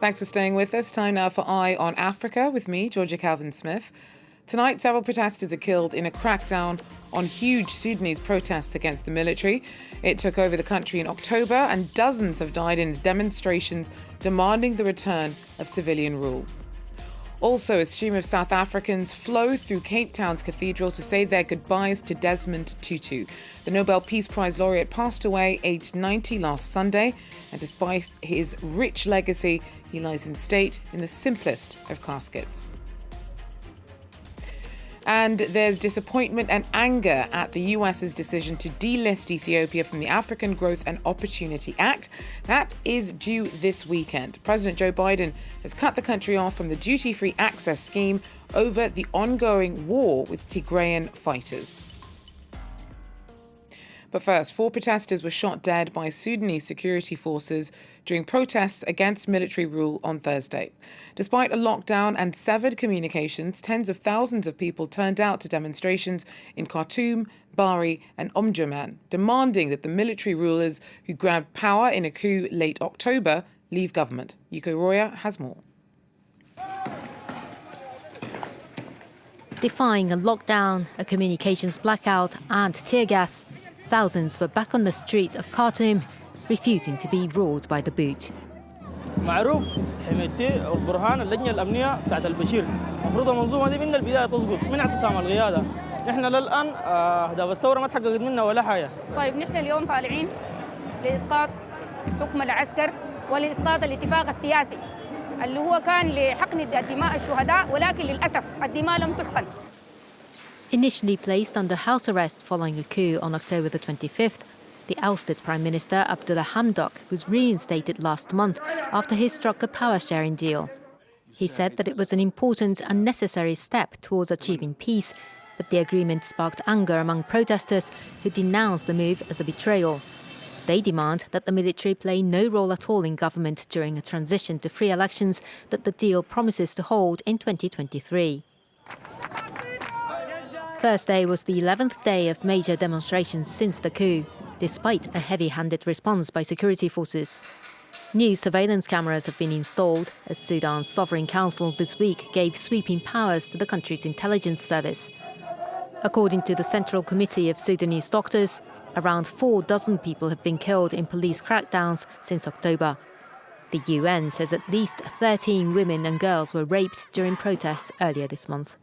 Thanks for staying with us. Time now for Eye on Africa with me, Georgia Calvin-Smith. Tonight, several protesters are killed in a crackdown on huge Sudanese protests against the military. It took over the country in October, and dozens have died in demonstrations demanding the return of civilian rule. Also, a stream of South Africans flow through Cape Town's cathedral to say their goodbyes to Desmond Tutu. The Nobel Peace Prize laureate passed away aged 90 last Sunday, and despite his rich legacy, he lies in state in the simplest of caskets. And there's disappointment and anger at the US's decision to delist Ethiopia from the African Growth and Opportunity Act. That is due this weekend. President Joe Biden has cut the country off from the duty-free access scheme over the ongoing war with Tigrayan fighters. But first, 4 protesters were shot dead by Sudanese security forces during protests against military rule on Thursday. Despite a lockdown and severed communications, tens of thousands of people turned out to demonstrations in Khartoum, Bari and Omdurman, demanding that the military rulers who grabbed power in a coup late October leave government. Yuko Roya has more. Defying a lockdown, a communications blackout and tear gas, thousands were back on the streets of Khartoum, refusing to be ruled by the boot. معروف حمايتي والبرهان اللجنه الامنيه بتاعت البشير المفروض المنظومه دي من البدايه تسقط من اعتصام القياده نحن للان اهداف الثوره ما تحققت منا ولا حاجه. طيب نحن اليوم طالعين لاسقاط حكم العسكر ولاسقاط الاتفاق السياسي اللي هو كان لحقن دماء الشهداء ولكن للاسف الدماء لم تحقن. Initially placed under house arrest following a coup on October the 25th, the ousted Prime Minister Abdullah Hamdok was reinstated last month after he struck a power-sharing deal. He said that it was an important and necessary step towards achieving peace, but the agreement sparked anger among protesters who denounced the move as a betrayal. They demand that the military play no role at all in government during a transition to free elections that the deal promises to hold in 2023. Thursday was the 11th day of major demonstrations since the coup, despite a heavy-handed response by security forces. New surveillance cameras have been installed as Sudan's Sovereign Council this week gave sweeping powers to the country's intelligence service. According to the Central Committee of Sudanese Doctors, around 4 dozen people have been killed in police crackdowns since October. The UN says at least 13 women and girls were raped during protests earlier this month.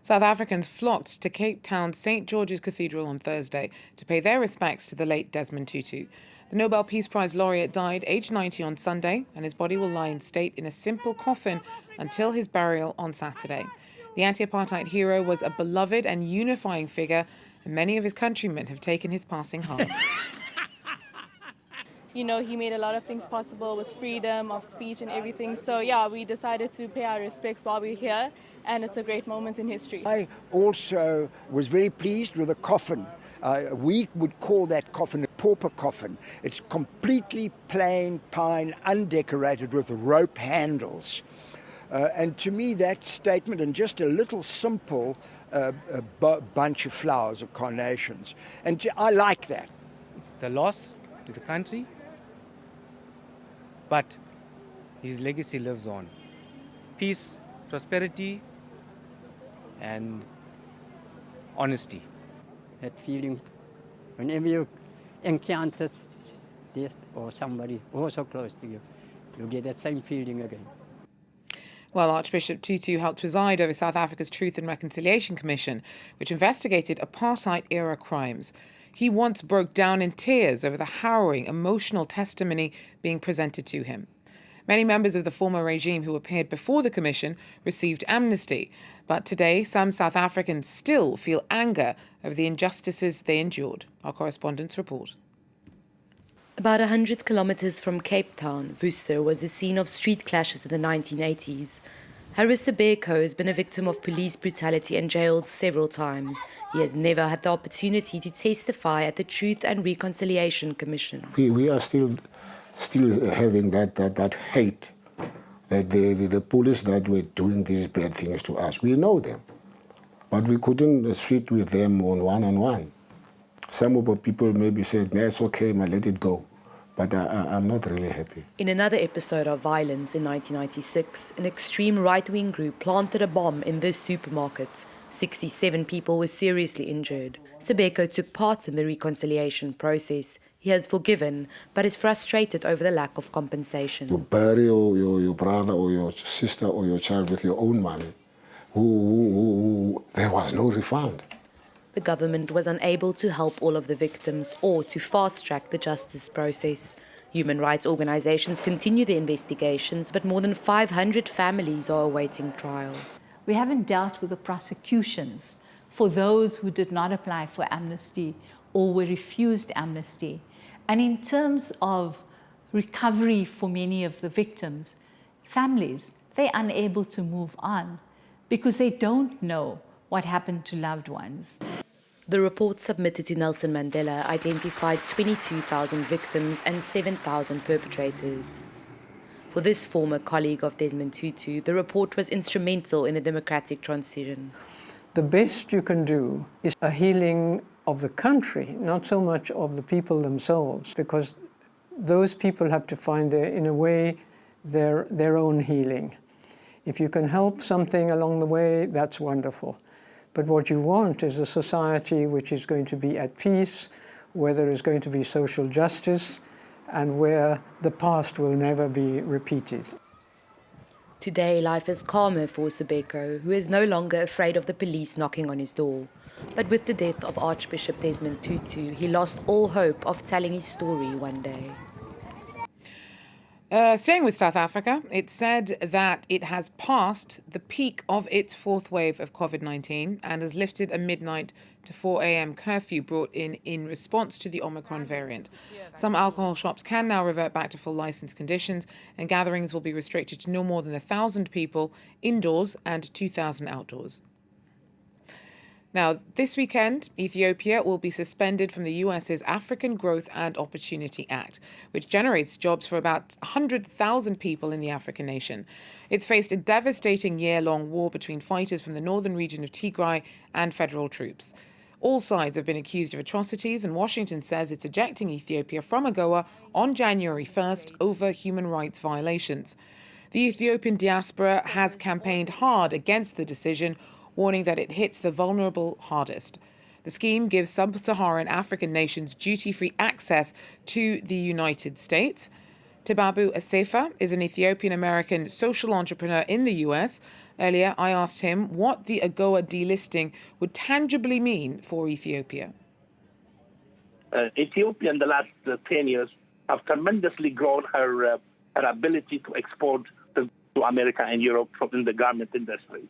South Africans flocked to Cape Town's St. George's Cathedral on Thursday to pay their respects to the late Desmond Tutu. The Nobel Peace Prize laureate died aged 90 on Sunday, and his body will lie in state in a simple coffin until his burial on Saturday. The anti-apartheid hero was a beloved and unifying figure, and many of his countrymen have taken his passing hard. You know, he made a lot of things possible with freedom of speech and everything. So, yeah, we decided to pay our respects while we're here, and it's a great moment in history. I also was very pleased with the coffin. We would call that coffin a pauper coffin. It's completely plain pine, undecorated with rope handles. And to me, that statement, and just a little simple bunch of flowers, of carnations. And I like that. It's a loss to the country, but his legacy lives on. Peace, prosperity, and honesty. That feeling, whenever you encounter death or somebody so close to you, you get that same feeling again. Well, Archbishop Tutu helped preside over South Africa's Truth and Reconciliation Commission, which investigated apartheid-era crimes. He once broke down in tears over the harrowing, emotional testimony being presented to him. Many members of the former regime who appeared before the commission received amnesty, but today some South Africans still feel anger over the injustices they endured. Our correspondents report. About 100 kilometers from Cape Town, Worcester was the scene of street clashes in the 1980s. Harris Sebeko has been a victim of police brutality and jailed several times. He has never had the opportunity to testify at the Truth and Reconciliation Commission. We are still having that hate, that the police that were doing these bad things to us. We know them, but we couldn't sit with them on one-on-one. Some of the people maybe said, "No, it's okay, man, let it go." but I'm not really happy. In another episode of violence in 1996, an extreme right-wing group planted a bomb in this supermarket. 67 people were seriously injured. Sibeko took part in the reconciliation process. He has forgiven, but is frustrated over the lack of compensation. You bury your brother or your sister or your child with your own money. There was no refund. The government was unable to help all of the victims or to fast-track the justice process. Human rights organizations continue the investigations, but more than 500 families are awaiting trial. We haven't dealt with the prosecutions for those who did not apply for amnesty or were refused amnesty. And in terms of recovery for many of the victims, families, they're unable to move on because they don't know what happened to loved ones. The report submitted to Nelson Mandela identified 22,000 victims and 7,000 perpetrators. For this former colleague of Desmond Tutu, the report was instrumental in the democratic transition. The best you can do is a healing of the country, not so much of the people themselves, because those people have to find, in a way, their own healing. If you can help something along the way, that's wonderful. But what you want is a society which is going to be at peace, where there is going to be social justice, and where the past will never be repeated. Today, life is calmer for Sibeko, who is no longer afraid of the police knocking on his door. But with the death of Archbishop Desmond Tutu, he lost all hope of telling his story one day. Staying with South Africa, it's said that it has passed the peak of its fourth wave of COVID-19 and has lifted a midnight to 4 a.m. curfew brought in response to the Omicron variant. Some alcohol shops can now revert back to full license conditions, and gatherings will be restricted to no more than 1,000 people indoors and 2,000 outdoors. Now, this weekend, Ethiopia will be suspended from the US's African Growth and Opportunity Act, which generates jobs for about 100,000 people in the African nation. It's faced a devastating year-long war between fighters from the northern region of Tigray and federal troops. All sides have been accused of atrocities, and Washington says it's ejecting Ethiopia from AGOA on January 1st over human rights violations. The Ethiopian diaspora has campaigned hard against the decision, warning that it hits the vulnerable hardest. The scheme gives sub-Saharan African nations duty-free access to the United States. Tibabu Asefa is an Ethiopian-American social entrepreneur in the US. Earlier, I asked him what the AGOA delisting would tangibly mean for Ethiopia. Ethiopia in the last 10 years have tremendously grown her ability to export to America and Europe in the garment industry.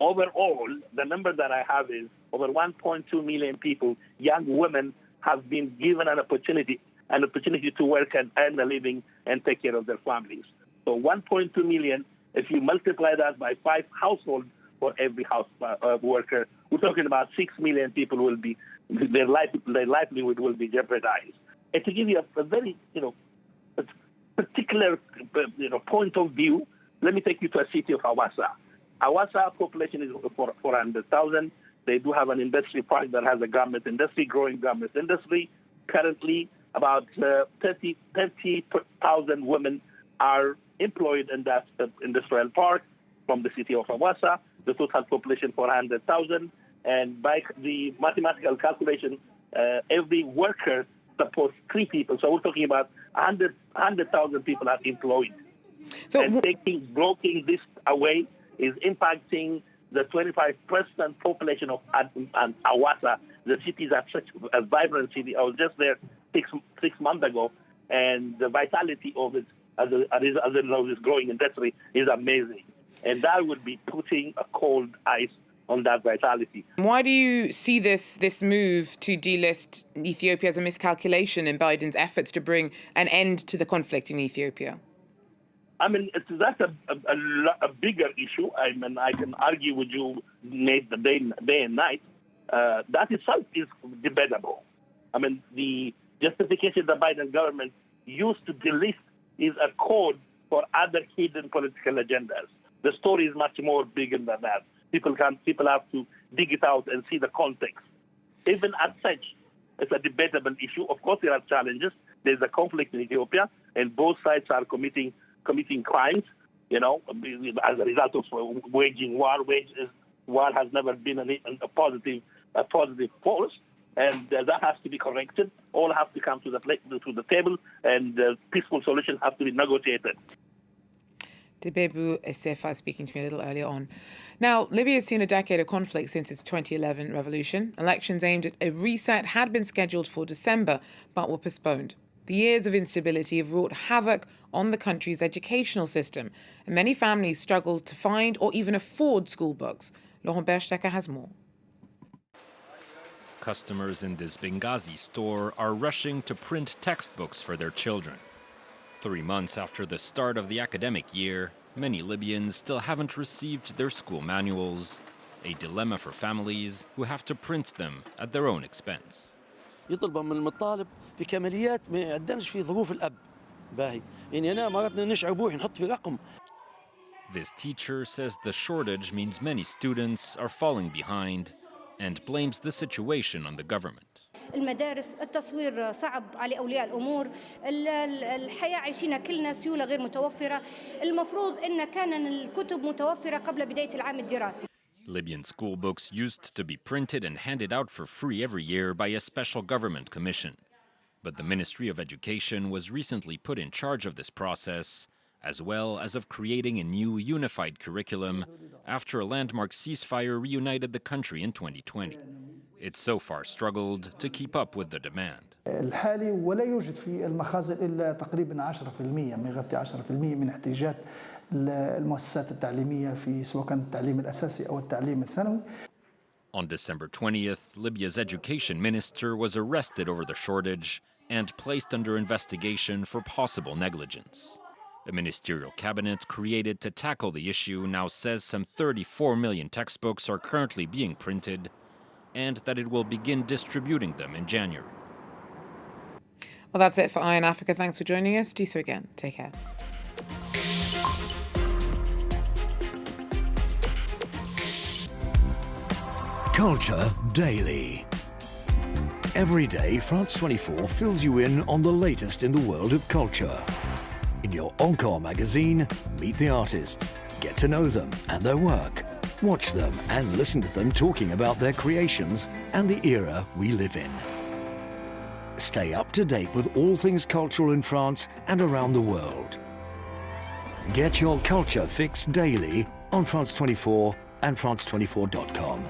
Overall, the number that I have is over 1.2 million people, young women, have been given an opportunity to work and earn a living and take care of their families. So 1.2 million, if you multiply that by 5 households for every house worker, we're talking about 6 million people will be, their livelihood will be jeopardized. And to give you a very, particular, point of view, let me take you to a city of Hawassa. Hawassa population is 400,000. They do have an industry park that has a garment industry, growing garment industry. Currently, about 30,000 women are employed in that industrial park from the city of Hawassa. The total population 400,000. And by the mathematical calculation, every worker supports 3 people. So we're talking about 100,000 people are employed. So, and blocking this away is impacting the 25% population of Hawassa. The city is such a vibrant city. I was just there six months ago, and the vitality of it as a result of this growing industry is amazing. And that would be putting a cold ice on that vitality. Why do you see this move to delist Ethiopia as a miscalculation in Biden's efforts to bring an end to the conflict in Ethiopia? I mean, that's a bigger issue. I mean, I can argue with you the day and night. That itself is debatable. I mean, the justification the Biden government used to delist is a code for other hidden political agendas. The story is much more bigger than that. People have to dig it out and see the context. Even as such, it's a debatable issue. Of course, there are challenges. there's a conflict in Ethiopia, and both sides are committing crimes, as a result of waging war. War has never been a positive force, and that has to be corrected. All have to come to the table, and peaceful solutions have to be negotiated. Debebu Esefa speaking to me a little earlier on. Now, Libya has seen a decade of conflict since its 2011 revolution. Elections aimed at a reset had been scheduled for December, but were postponed. The years of instability have wrought havoc on the country's educational system, and many families struggle to find or even afford school books. Laurent Berstecker has more. Customers in this Benghazi store are rushing to print textbooks for their children. 3 months after the start of the academic year, many Libyans still haven't received their school manuals, a dilemma for families who have to print them at their own expense. يطلب من المطالب في كماليات ما يقدرش في ظروف الأب باهي يعني أنا مرات نشعر بوحي نحط في رقم. This teacher says the shortage means many students are falling behind and blames the situation on the government. المدارس التصوير صعب على أولياء الأمور الحياة عايشينها كلنا سيولة غير متوفرة المفروض إن كان الكتب متوفرة قبل بداية العام الدراسي. Libyan school books used to be printed and handed out for free every year by a special government commission. But the Ministry of Education was recently put in charge of this process, as well as of creating a new unified curriculum after a landmark ceasefire reunited the country in 2020. It so far struggled to keep up with the demand. الحالي ولا يوجد في المخازن إلا تقريبا 10% ما يغطي 10% من احتياجات المؤسسات التعليمية في سواء كان التعليم الأساسي أو التعليم الثانوي. On December 20th, Libya's education minister was arrested over the shortage and placed under investigation for possible negligence. A ministerial cabinet created to tackle the issue now says some 34 million textbooks are currently being printed and that it will begin distributing them in January. Well, that's it for Eye on Africa. Thanks for joining us. Do so again. Take care. Culture Daily. Every day, France 24 fills you in on the latest in the world of culture. In your Encore magazine, meet the artists, get to know them and their work, watch them and listen to them talking about their creations and the era we live in. Stay up to date with all things cultural in France and around the world. Get your culture fix daily on France 24 and France24.com.